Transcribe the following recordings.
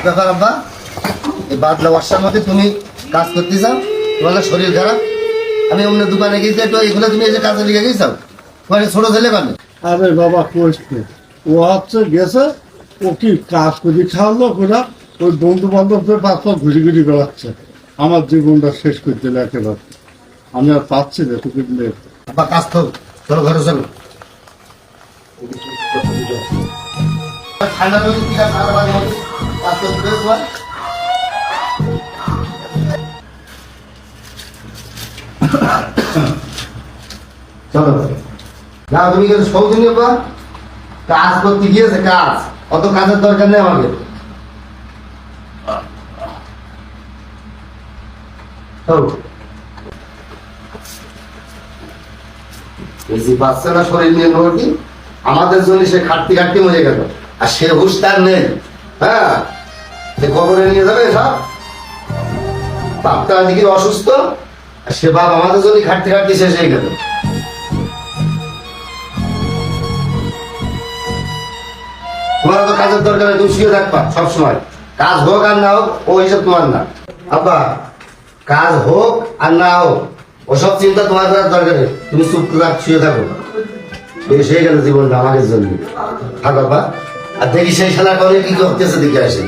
ব্যাপার আব্বা, এই বাদলা বর্ষার মধ্যে তুমি কাজ করতে চাও, তোমার না শরীর খারাপ। আমি অন্য দোকানে গেছি একটু, এগুলো তুমি এই যে কাজে লিখে গেছাও, তোমার ছোট ছেলে পাবে। আরে বাবা কোয়েস্ট ও হচ্ছে গেছে, ও কি কাজ করে খাওয়ালো ওরা ওই বন্ধু বান্ধবদের পাশে ঘুরি ঘুরি বেড়াচ্ছে। আমার জীবনটা শেষ করে দিল একেবারে। আমি আর পাচ্ছি না তোকে দিলে। আব্বা কাজ তো, চলো ঘরে চলো। ঠান্ডা নদী কি আর সারা বাড়ি হবে? কাজ করতে হবে তোমার। চলো না, তুমি কিন্তু সৌদিনী বা কাজ করতে গিয়েছে, কাজ অত কাজের দরকার নেই আমাকে। বেশি বাচ্চারা শরীর নিয়ে নড়ি, আমাদের জন্য সে খাটতে খাটতে মরে গেল, আর সে হুশ তার নেই। হ্যাঁ, সে কবরে নিয়ে যাবে সব। বাপটা দিকে অসুস্থ, আর সে বাপ আমাদের জন্য খাটতে খাটতে শেষ হয়ে গেল। তোমার তো কাজের দরকার, তুমি শুয়ে থাকবা সবসময়। কাজ হোক আর না হোক ও হিসাব তোমার না। আব্বা, কাজ হোক আর না হোক ওসব চিন্তা তোমার করার দরকার নেই। তুমি চুপ করে শুয়ে থাকো, বেশ হয়ে গেল জীবনটা আমাদের জন্য। থাক বাবা, আর দেখি সেই খেলা করে কি করতেছে, দেখে আসে।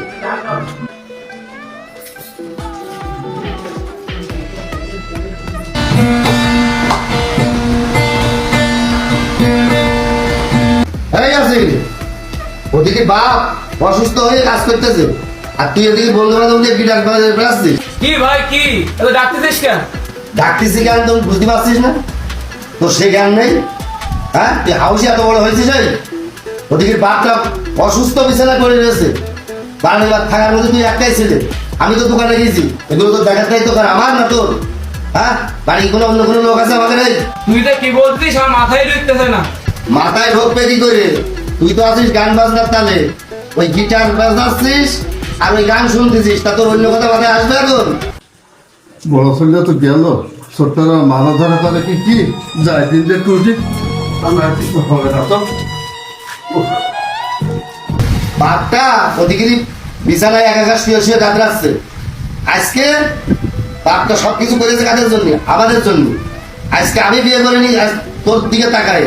ওদিকে বাপ অসুস্থ হয়ে কাজ করতেছে, আর তুই এদিকে বন্ধু বান্ধব দিয়ে কি ডাক্তার বেড়াচ্ছিস। কি ভাই কি ডাকতেছিস কেন? ডাকতেছি কেন তুমি বুঝতে পারছিস না? তোর সে জ্ঞান নেই। হ্যাঁ, তুই হাউসি এত বড় হয়েছিস। ওদিকে বাপটা অসুস্থ বিছানা করে রয়েছে, বাড়ি থাকার মধ্যে তুই একটাই ছেলে। আমি তো দোকানে গেছি, এগুলো তো দেখার তাই দোকান আমার না তোর। হ্যাঁ, বাড়ি কোনো অন্য কোনো লোক আছে আমাদের? এই তুই তো কি বলছিস আমার মাথায় ঢুকতেছে না। মাথায় ঢোকবে কি করে? তুই তো আছিস গান বাজনার তালে, ওই গিটার বাজাচ্ছিস আর ওই গান শুনতেছিস, তা তোর অন্য কথা মাথায় আসবে এখন? বড় ছেলে তো গেল, ছোটরা মারা ধরা করে কি কি যাই দিন যে টুটি আমরা কিছু হবে না তো। বাপটা ওদিকে বিছানায় একা শুয়ে শুয়ে কাতরাচ্ছে। আজকে বাপটা সবকিছু করেছে কাদের জন্য? আমাদের জন্য। আজকে আমি বিয়ে করিনি, তোর দিকে তাকায়।